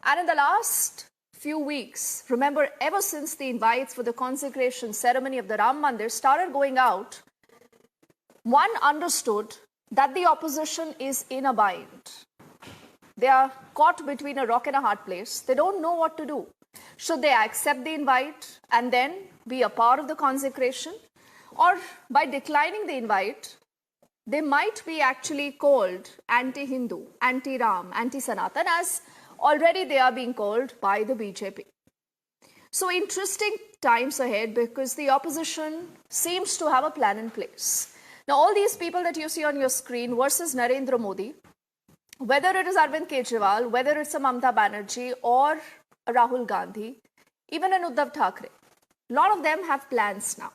And in the last few weeks, remember, ever since the invites for the consecration ceremony of the Ram Mandir started going out, one understood that the opposition is in a bind. They are caught between a rock and a hard place. They don't know what to do. Should they accept the invite and then be a part of the consecration? Or by declining the invite, they might be actually called anti-Hindu, anti-Ram, anti-Sanatan, as already they are being called by the BJP. So interesting times ahead, because the opposition seems to have a plan in place. Now, all these people that you see on your screen versus Narendra Modi, whether it is Arvind Kejriwal, whether it's a Mamata Banerjee or a Rahul Gandhi, even an Uddhav Thackeray, a lot of them have plans now.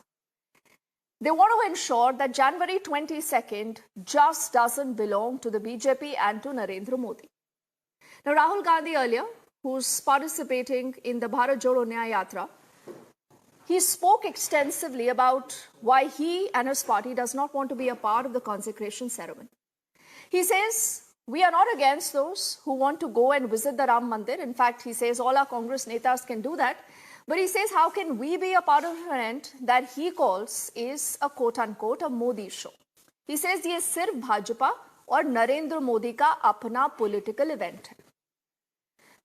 They want to ensure that January 22nd just doesn't belong to the BJP and to Narendra Modi. Now, Rahul Gandhi earlier, who's participating in the Bharat Jodo Nyaya Yatra, he spoke extensively about why he and his party does not want to be a part of the consecration ceremony. He says, we are not against those who want to go and visit the Ram Mandir. In fact, he says all our Congress netas can do that. But he says, how can we be a part of an event that he calls is a quote-unquote a Modi show? He says, ये सिर्फ भाजपा और नरेंद्र मोदी का अपना political event है.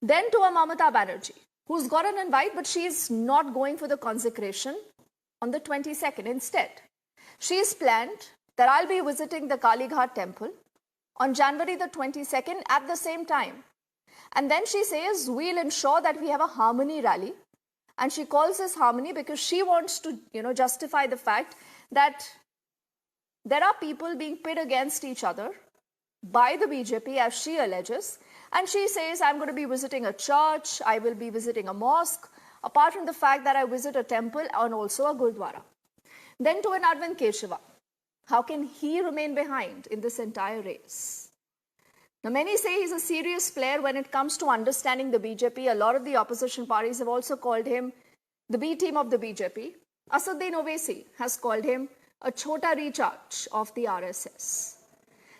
Then to a Mamata Banerjee, who's got an invite, but she's not going for the consecration on the 22nd. Instead, she's planned that I'll be visiting the Kali Ghat temple on January the 22nd at the same time. And then she says, we'll ensure that we have a harmony rally. And she calls this harmony because she wants to, justify the fact that there are people being pit against each other by the BJP, as she alleges. And she says, I'm going to be visiting a church, I will be visiting a mosque, apart from the fact that I visit a temple and also a gurdwara. Then to an Arvind Kejriwal, how can he remain behind in this entire race? Now, many say he's a serious player when it comes to understanding the BJP. A lot of the opposition parties have also called him the B team of the BJP. Asaduddin Owaisi has called him a chota recharge of the RSS.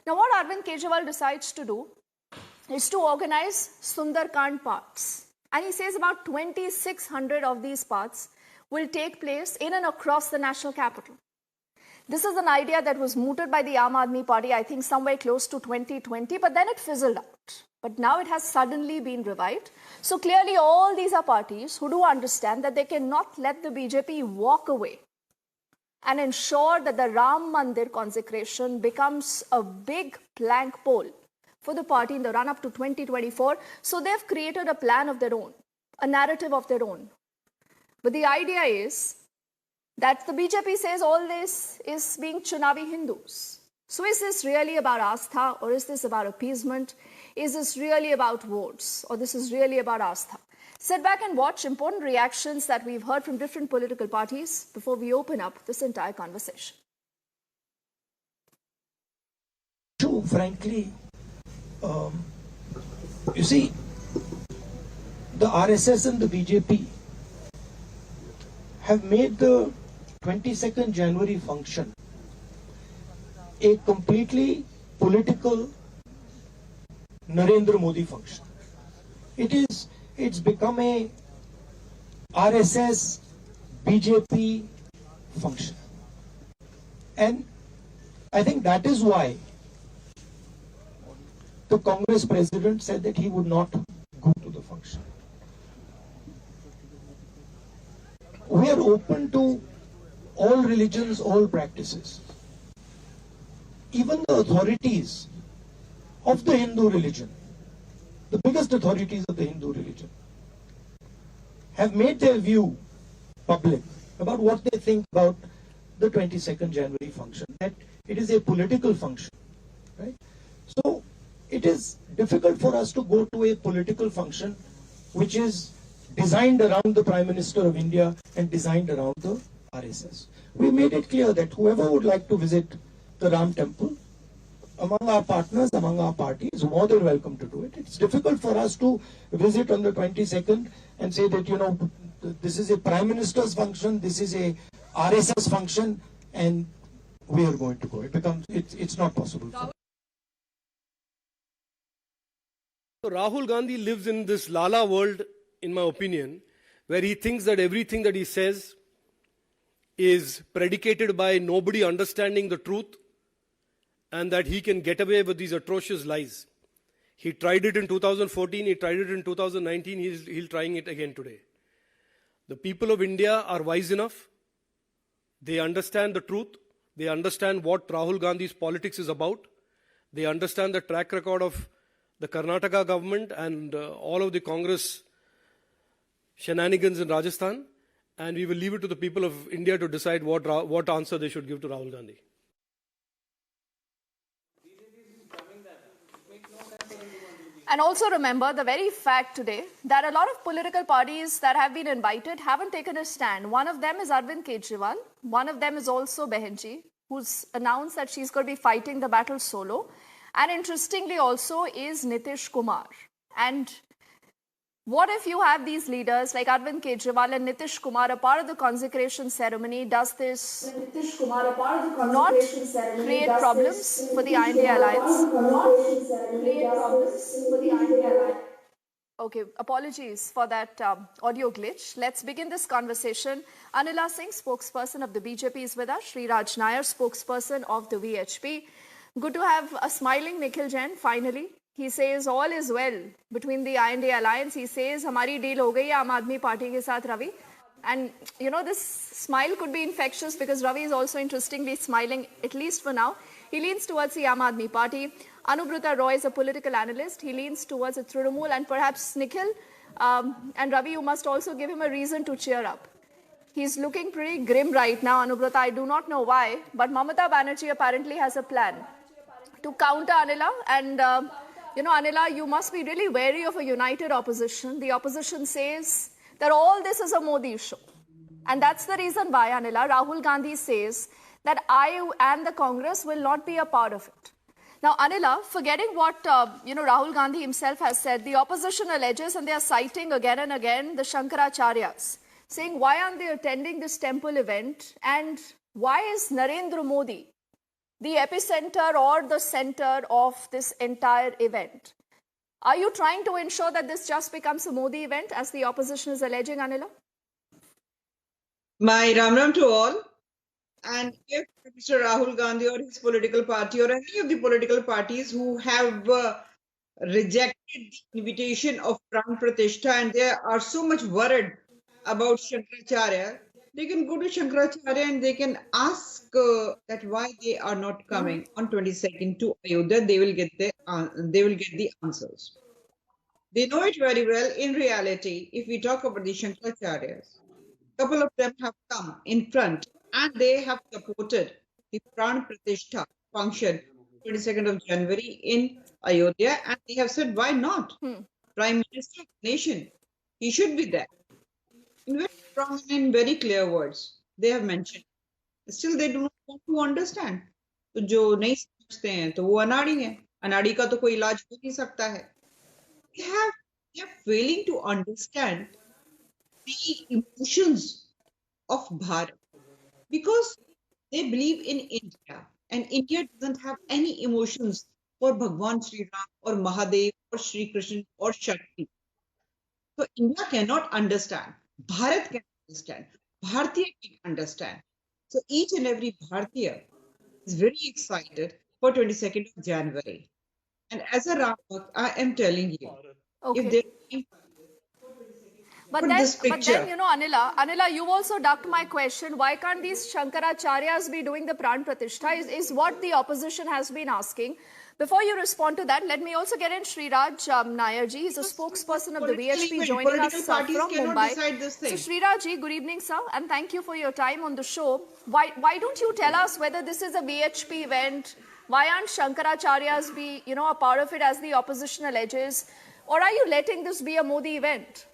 Now, what Arvind Kejriwal decides to do is to organize Sundarkand paths. And he says about 2,600 of these paths will take place in and across the national capital. This is an idea that was mooted by the Aam Aadmi Party, I think somewhere close to 2020, but then it fizzled out. But now it has suddenly been revived. So clearly all these are parties who do understand that they cannot let the BJP walk away and ensure that the Ram Mandir consecration becomes a big plank pole for the party in the run-up to 2024. So they've created a plan of their own, a narrative of their own. But the idea is that the BJP says all this is being Chunavi Hindus. So is this really about aastha, or is this about appeasement? Is this really about votes, or this is really about aastha? Sit back and watch important reactions that we've heard from different political parties before we open up this entire conversation. True, frankly, you see, the RSS and the BJP have made the 22nd January function a completely political Narendra Modi function. It's become a RSS BJP function. And I think that is why the Congress president said that he would not go to the function. We are open to all religions, all practices. Even the authorities of the Hindu religion, the biggest authorities of the Hindu religion, have made their view public about what they think about the 22nd January function, that it is a political function, right? So it is difficult for us to go to a political function which is designed around the Prime Minister of India and designed around the RSS. We made it clear that whoever would like to visit the Ram temple, among our partners, among our parties, is more than welcome to do it. It's difficult for us to visit on the 22nd and say that, this is a Prime Minister's function, this is a RSS function, and we are going to go. It's not possible. So Rahul Gandhi lives in this Lala world, in my opinion, where he thinks that everything that he says is predicated by nobody understanding the truth and that he can get away with these atrocious lies. He tried it in 2014, he tried it in 2019, he's trying it again today. The people of India are wise enough. They understand the truth. They understand what Rahul Gandhi's politics is about. They understand the track record of the Karnataka government and all of the Congress shenanigans in Rajasthan. And we will leave it to the people of India to decide what answer they should give to Rahul Gandhi. And also remember the very fact today that a lot of political parties that have been invited haven't taken a stand. One of them is Arvind Kejriwal. One of them is also Behenji, who's announced that she's going to be fighting the battle solo. And interestingly also is Nitish Kumar. And what if you have these leaders like Arvind Kejriwal and Nitish Kumar a part of the consecration ceremony? Does this not create problems for the INDI Alliance? Okay, apologies for that audio glitch. Let's begin this conversation. Anila Singh, spokesperson of the BJP, is with us. Sri Raj Nair, spokesperson of the VHP. Good to have a smiling Nikhil Jain, finally. He says all is well between the INDI Alliance. He says, "Hamari deal ho gayi Aam Aadmi Party ke saath, Ravi." And, you know, this smile could be infectious because Ravi is also interestingly smiling, at least for now. He leans towards the Aam Aadmi Party. Anubrata Roy is a political analyst. He leans towards a Trinamool, and perhaps Nikhil and Ravi, you must also give him a reason to cheer up. He's looking pretty grim right now, Anubrata. I do not know why, but Mamata Banerjee apparently has a plan to counter Anila. And, you know, Anila, you must be really wary of a united opposition. The opposition says that all this is a Modi show. And that's the reason why, Anila, Rahul Gandhi says that I and the Congress will not be a part of it. Now, Anila, forgetting what, Rahul Gandhi himself has said, the opposition alleges, and they are citing again and again, the Shankaracharyas, saying, why aren't they attending this temple event? And why is Narendra Modi the epicenter or the center of this entire event? Are you trying to ensure that this just becomes a Modi event, as the opposition is alleging, Anila? My Ram to all. And if Mr. Rahul Gandhi or his political party or any of the political parties who have rejected the invitation of Pran Pratishtha and they are so much worried about Shankaracharya, they can go to Shankaracharya and they can ask that why they are not coming on 22nd to Ayodhya. They will get the answers. They know it very well. In reality, if we talk about the Shankaracharyas, a couple of them have come in front and they have supported the Pran Pratishtha function 22nd of January in Ayodhya, and they have said, why not? Prime Minister of the nation, he should be there. In very strong and in very clear words, they have mentioned. Still, they do not want to understand. तो जो नहीं समझते हैं तो वो अनाड़ी है. अनाड़ी का तो कोई इलाज हो नहीं सकता है. They are failing to understand the emotions of Bharat, because they believe in India, and India doesn't have any emotions for Bhagwan Sri Ram or Mahadev or Sri Krishna or Shakti. So India cannot understand. Bharat can understand. Bharatiya can understand. So each and every Bharatiya is very excited for 22nd of January. And as a Ram Bhakt, I am telling you, if they But then, Anila, you also ducked my question. Why can't these Shankaracharyas be doing the Pran Pratishtha is what the opposition has been asking. Before you respond to that, let me also get in Sri Raj Nair ji. He's a spokesperson of the VHP joining us from Mumbai. So Sri Raj ji, good evening, sir, and thank you for your time on the show. Why don't you tell us whether this is a VHP event? Why aren't Shankaracharyas be, a part of it as the opposition alleges? Or are you letting this be a Modi event?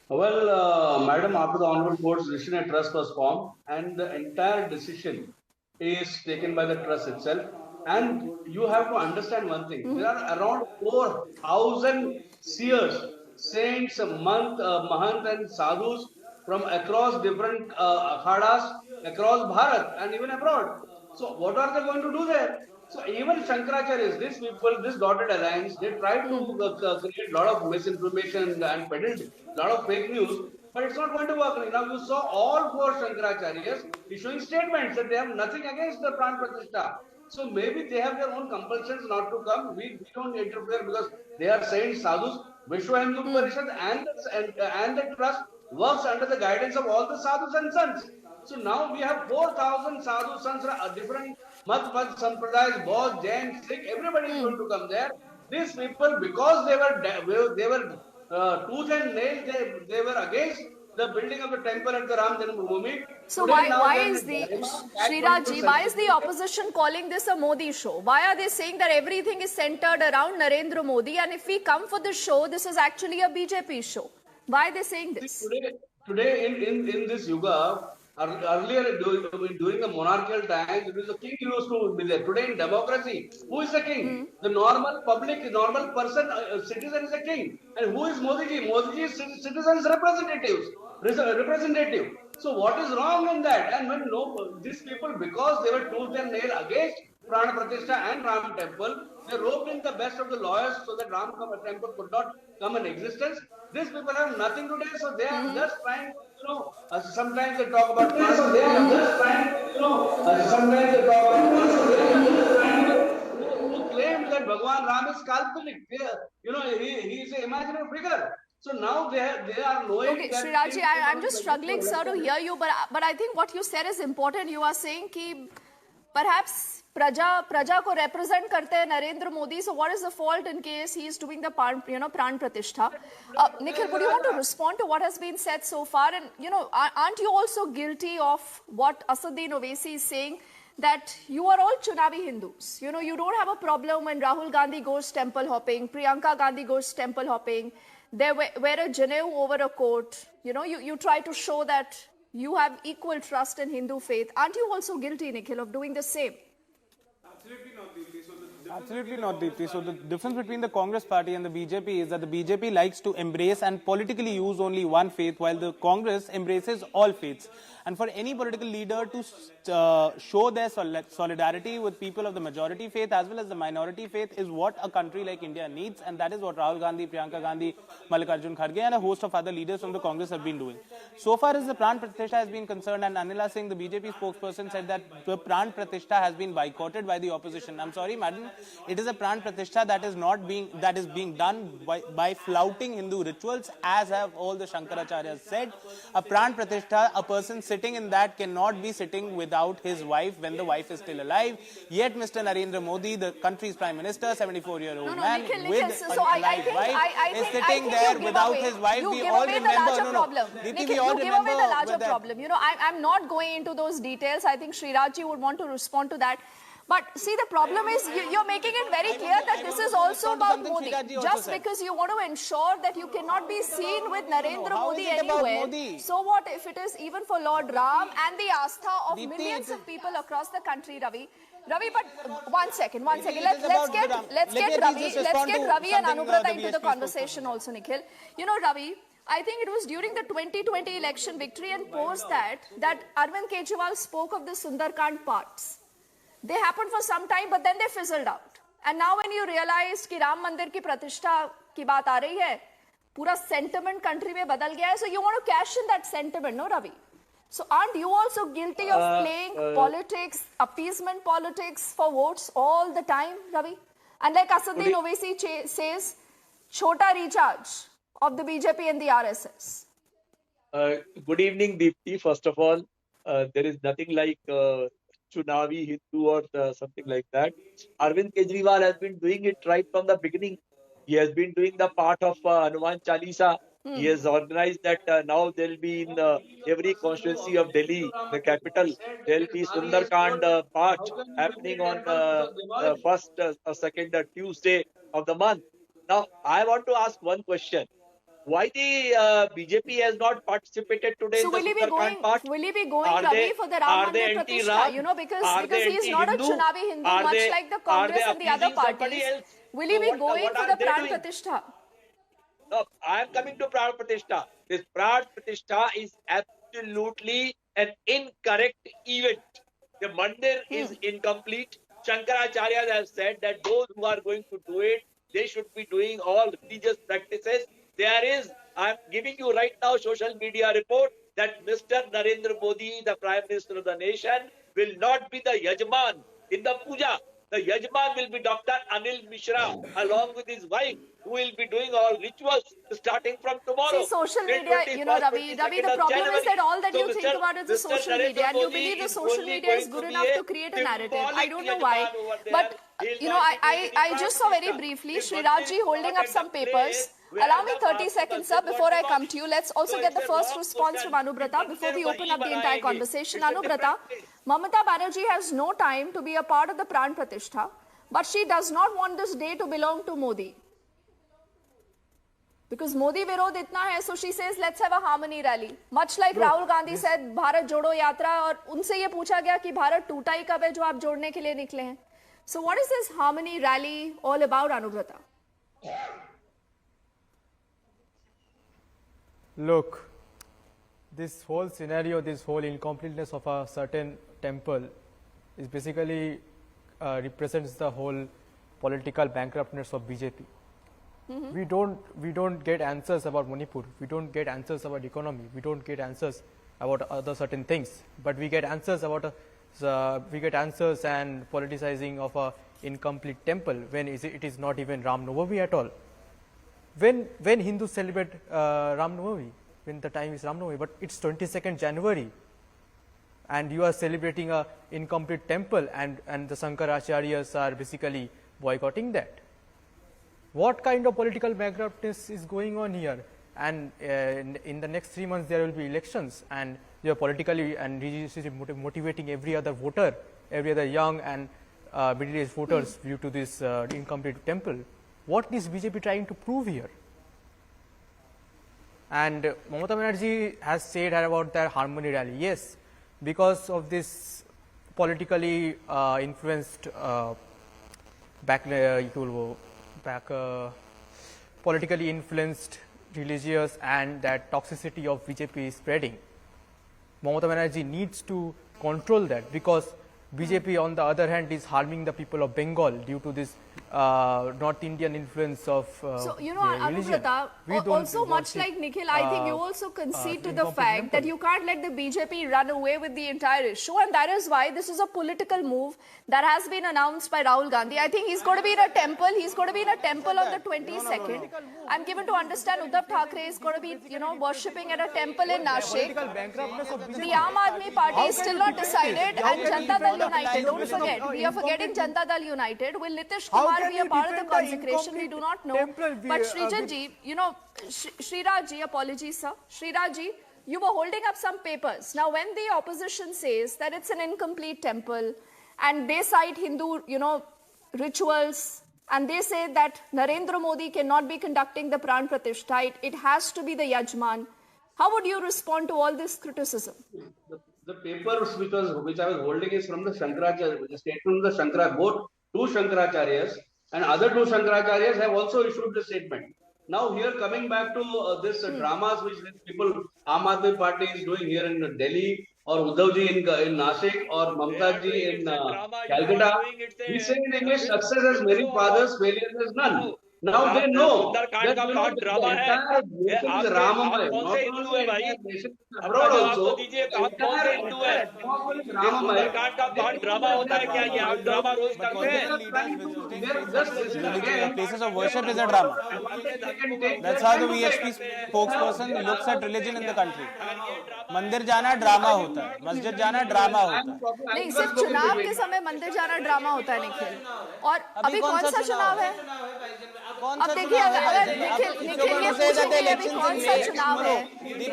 Well, Madam, after the Honorable Court's decision, a trust was formed, and the entire decision is taken by the trust itself. And you have to understand one thing: there are around 4,000 seers, saints, mahant, and sadhus from across different akhadas across Bharat and even abroad. So, what are they going to do there? So even Shankaracharya, these people, this dotted alliance, they tried to create a lot of misinformation and peddled a lot of fake news, but it's not going to work. Now you saw all four Shankaracharyas issuing statements that they have nothing against the Pran Pratishtha. So maybe they have their own compulsions not to come. We don't interfere because they are saints, sadhus. Vishwa Hindu Parishad and the trust works under the guidance of all the sadhus and sons. So now we have 4,000 sadhu sons, different Mat Sampradayas, Bodh, Jain, Sikh, everybody is going to come there. These people, because they were tooth and nail, they were against the building of the temple at the Ram Janmabhoomi. So Today, now why when is the Sri Sriraji, why is the opposition calling this a Modi show? Why are they saying that everything is centered around Narendra Modi, and if we come for the show, this is actually a BJP show? Why are they saying this? Today in this yuga, earlier during the monarchical times, it was the king used to be there. Today in democracy, who is the king? The normal public, normal person, citizen is the king. And who is Modi ji? Modi ji is citizens' representative. So what is wrong in that? And when these people, because they were tooth and nail against Prana Pratishtha and Ram Temple, they roped in the best of the lawyers so that Ram Temple could not come in existence. These people have nothing to do, so they are just trying to, sometimes they talk about this, so they are just trying to, sometimes they talk about this, so they are just trying to claim that Bhagwan Ram is Kalpalik. He is an imaginary figure. So now they are knowing. Okay, that Sriraji, I'm just struggling, sir, to hear you, but I think what you said is important. You are saying कि perhaps प्रजा को represent करते हैं Narendra Modi. So what is the fault in case he is doing the Pran Pratishtha? Nikhil, would you want to respond to what has been said so far? And aren't you also guilty of what Asaduddin Owaisi is saying, that you are all Chunavi Hindus? You don't have a problem when Rahul Gandhi goes temple hopping, Priyanka Gandhi goes temple hopping, they wear a Janeu over a coat. You try to show that you have equal trust in Hindu faith. Aren't you also guilty, Nikhil, of doing the same? Absolutely not, Deepthi. So the difference between the Congress party and the BJP is that the BJP likes to embrace and politically use only one faith, while the Congress embraces all faiths. And for any political leader to show their solidarity with people of the majority faith as well as the minority faith is what a country like India needs, and that is what Rahul Gandhi, Priyanka Gandhi, Mallikarjun Kharge and a host of other leaders from the Congress have been doing. So far as the Pran Pratishtha has been concerned, and Anila Singh, the BJP spokesperson, said that the Pran Pratishtha has been boycotted by the opposition. I'm sorry, madam, it is a Pran Pratishtha that is being done by flouting Hindu rituals, as have all the Shankaracharyas said. A Pran Pratishtha, a person sitting in that cannot be sitting without his wife when the wife is still alive. Yet Mr. Narendra Modi, the country's Prime Minister, 74-year-old man Nikhil, with so a live wife, is sitting there without his wife. We all remember. Nikhil, you give away the larger problem. I'm not going into those details. I think Sriraji would want to respond to that. But see, the problem is you're making it very clear that this is also about Modi. Just because you want to ensure that you cannot be seen with Narendra Modi anywhere. So what if it is even for Lord Ram and the aastha of millions of people across the country, Ravi? Ravi, but one second. Let's get Ravi and Anubrata into the conversation also, Nikhil. Ravi, I think it was during the 2020 election victory and post that Arvind Kejriwal spoke of the Sundarkand parts. They happened for some time, but then they fizzled out. And now when you realize कि राम मंदिर की प्रतिष्ठा की बात आ रही है, पूरा sentiment country में बदल गया है, so you want to cash in that sentiment, no, Ravi? So aren't you also guilty of playing politics, appeasement politics for votes all the time, Ravi? And like Asaduddin Owaisi says, chota recharge of the BJP and the RSS. Good evening, Deepthi. First of all, there is nothing like Chunavi Hindu or something like that. Arvind Kejriwal has been doing it right from the beginning. He has been doing the part of Hanuman Chalisa. He has organized that now there will be in every constituency of Delhi, the capital, there will be Sundarkand part happening on first or second Tuesday of the month. Now, I want to ask one question. Why the BJP has not participated today in the Sundarkand part? Will he be going, Ravi, for the Ram Mandir Pratishtha? Because he is not a Chunavi Hindu, much like the Congress and the other parties. Will he be going for the Pran Pratishtha? No, I am coming to Pran Pratishtha. This Pran Pratishtha is absolutely an incorrect event. The mandir is incomplete. Shankaracharyas have said that those who are going to do it, they should be doing all religious practices. There is, I'm giving you right now social media report that Mr. Narendra Modi, the Prime Minister of the nation, will not be the Yajman in the puja. The Yajman will be Dr. Anil Mishra along with his wife, who will be doing all rituals starting from tomorrow. See, social till media, 21st, Ravi, the 22nd of problem is January. that all that So you think about is the Mr. social Narendra media, and you Modi believe the is social only media is going good to be enough a to create a narrative. I symbolic don't know why, Yajman over there. but He'll you know, not be doing I any just saw very Pratishta. briefly If Sriraji Mandir holding up at some the papers. place where Allow me the 30 Master seconds, sir, got before I divorced. come to you. Let's also So get the it's a first wrong response from question. Anubrata before we open up the entire Mandir conversation. It's a Anubrata, different place. Mamata Banerjee has no time to be a part of the Pran Pratishtha, but she does not want this day to belong to Modi. Because Modi Virod itna hai, so she says, let's have a harmony rally. Much like Rahul Gandhi said, Bharat Jodo Yatra, और उनसे ये पूछा गया कि भारत टूटा ही कब है जो आप जोड़ने के लिए निकले हैं. So what is this harmony rally all about, Anubrata? Look, this whole scenario, this whole incompleteness of a certain temple is basically represents the whole political bankruptness of BJP. We don't get answers about Manipur. We don't get answers about economy. We don't get answers about other certain things. But we get answers about answers and politicizing of a incomplete temple when it is not even Ram Navami at all. When Hindus celebrate Ram Navami, when the time is Ram Navami, but it's 22nd January, and you are celebrating a incomplete temple, and the Shankaracharyas are basically boycotting that. What kind of political bankruptness is going on here? And in the next 3 months there will be elections, and you are politically and religiously motivating every other voter, every other young and middle-aged voters due to this incomplete temple. What is BJP trying to prove here? And Mamata Banerjee has said about their harmony rally. Yes, because of this politically influenced politically influenced religious and that toxicity of BJP is spreading. Mamata Banerjee needs to control that, because BJP on the other hand is harming the people of Bengal due to this North Indian influence of So, you know, religion. Anubrata, also much like Nikhil, I think you also concede to the fact that you can't let the BJP run away with the entire issue, and that is why this is a political move that has been announced by Rahul Gandhi. I think he's going to be in a temple. He's going to be in a temple on the 22nd. I'm given to understand Uddhav Thackeray is going to be, you know, worshipping at a temple in Nashik. The Aam Aadmi Party is still not decided, and Janata Dal United, don't forget, we are forgetting Janata Dal United. Will Nitish Kumar be a part of the consecration? We do not know. But Srijanji, you know, Srirajji, apologies sir, Srirajji, you were holding up some papers. Now when the opposition says that it's an incomplete temple and they cite Hindu, you know, rituals, and they say that Narendra Modi cannot be conducting the Pran Pratishtha, it has to be the Yajman. How would you respond to all this criticism? The papers which I was holding is from the Shankaracharya, the statement of the Shankara, both two Shankaracharyas and other two Shankaracharyas have also issued the statement. Now here coming back to this dramas which people, Aam Aadmi Party is doing here in Delhi, or Uddhavji in Nashik, or Mamtaji in Calcutta, he said in English, success has many fathers, failure has none. Now they know that the entire nation is Ramamay, not only the entire nation abroad also, the entire atmosphere is Ramamay. Places of worship is a drama. That's how the VHP spokesperson looks at religion in the country. मंदिर जाना drama होता है, मस्जिद जाना drama होता है. नहीं, सिर्फ चुनाव के समय मंदिर जाना ड्रामा होता है निखिल. और अभी कौन सा चुनाव है? अब देखिए, अगर निखिल ये पूछेंगे अभी कौन सा चुनाव है,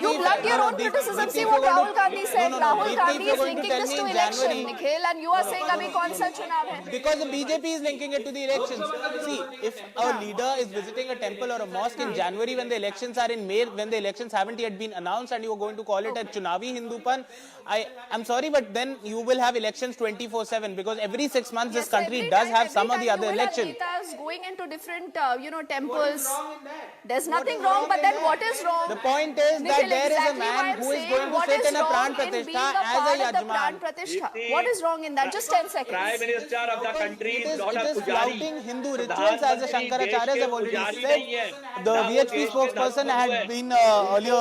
you blunt your own criticism. See what Rahul Gandhi said. Rahul Gandhi is linking this to election, Nikhil, and you are saying अभी कौन सा चुनाव है? Because the BJP is linking it to the elections. See, if a leader is visiting a temple or a mosque in January when the elections are in May, when the elections haven't yet been announced, and you are going to call it a Chunavi Hindupan, I'm sorry, but then you will have elections 24/7, because every 6 months this country does have some of the other elections. Netas going into different, temples. There's nothing wrong, but then what is wrong? The point is that there is a man who is going to sit in a pran pratishtha as a yajman. What is wrong in that? Just 10 seconds. Prime Minister of the country is not a It is pujari. flouting Hindu rituals, as the Shankaracharyas have already said. The VHP spokesperson had been earlier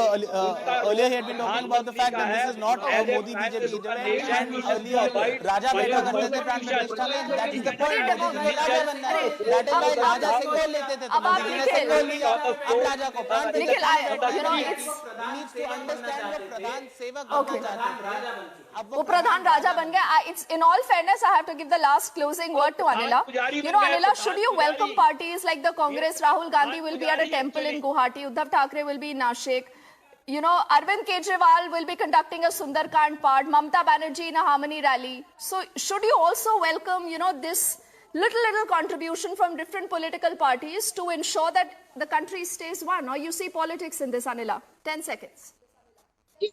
he had been talking about the fact that this is not a Modi BJP government. Earlier Raja बैठा करते थे प्राण प्रतिष्ठा में. That is the point. That is why Raja symbol लेते थे. तो मोदी जी ने सिंबल लिया. अब राजा को प्राण प्रतिष्ठा needs to understand what प्रधान सेवक बनना चाहते हैं. वो प्रधान राजा बन गया. It's in all fairness, I have to give the last closing word to Anila. Anila, should you welcome parties like the Congress? Rahul Gandhi will be at a temple in Guwahati. Uddhav Thackeray will be in Nashik. Arvind Kejriwal will be conducting a Sundarkand part. Mamata Banerjee in a Harmony rally. So should you also welcome, this little contribution from different political parties to ensure that the country stays one? Or you see politics in this, Anila? 10 seconds.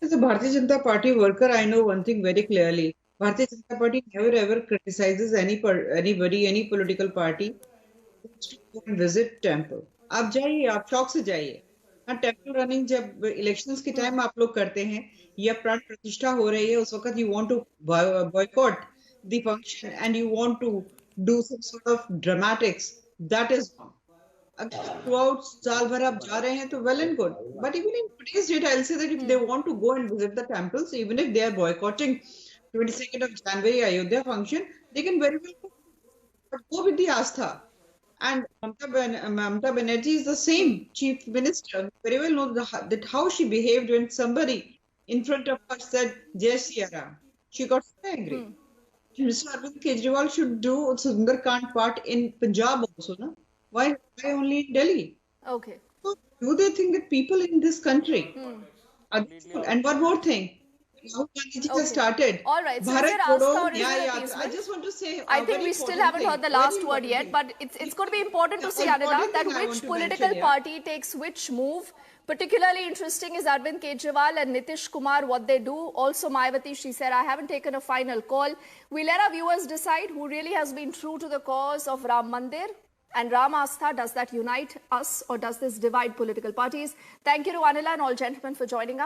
As a Bharatiya Janata Party worker, I know one thing very clearly. Bharatiya Janata Party never ever criticizes anybody, any political party to go and visit temple. आप जाइए, आप शौक से जाइए. Temple running जब elections के time आप लोग करते हैं या प्राण प्रतिष्ठा हो रही है, उस वक्त you want to boycott the function and you want to do some sort of dramatics, that is wrong. अगर थ्रूआउट साल भर आप जा रहे हैं तो well and good, but even in today's date I will say that if they want to go and visit the temples, even if they are boycotting 22nd of January Ayodhya function, they can very well go with the aastha. And Mamata Banerjee is the same chief minister. Very well know that how she behaved when somebody in front of her said Jai Shri Ram. She got so angry. Mr. Arvind Kejriwal should do Sundarkand part in Punjab also, no? Why only in Delhi? Okay. So do they think that people in this country are good? And one more thing. Rahul Gandhi ji has started. All right. So Bharat is there Jodo aastha or is Nyaya there Yatra. appeasement? I just want to say I think we still haven't heard the last word yet, but it's going to be important to see, Anila, that which political party takes which move. Particularly interesting is Arvind Kejriwal and Nitish Kumar, what they do. Also Mayawati, she said, I haven't taken a final call. We let our viewers decide who really has been true to the cause of Ram Mandir. And Ram Aastha, does that unite us or does this divide political parties? Thank you to Anila and all gentlemen for joining us.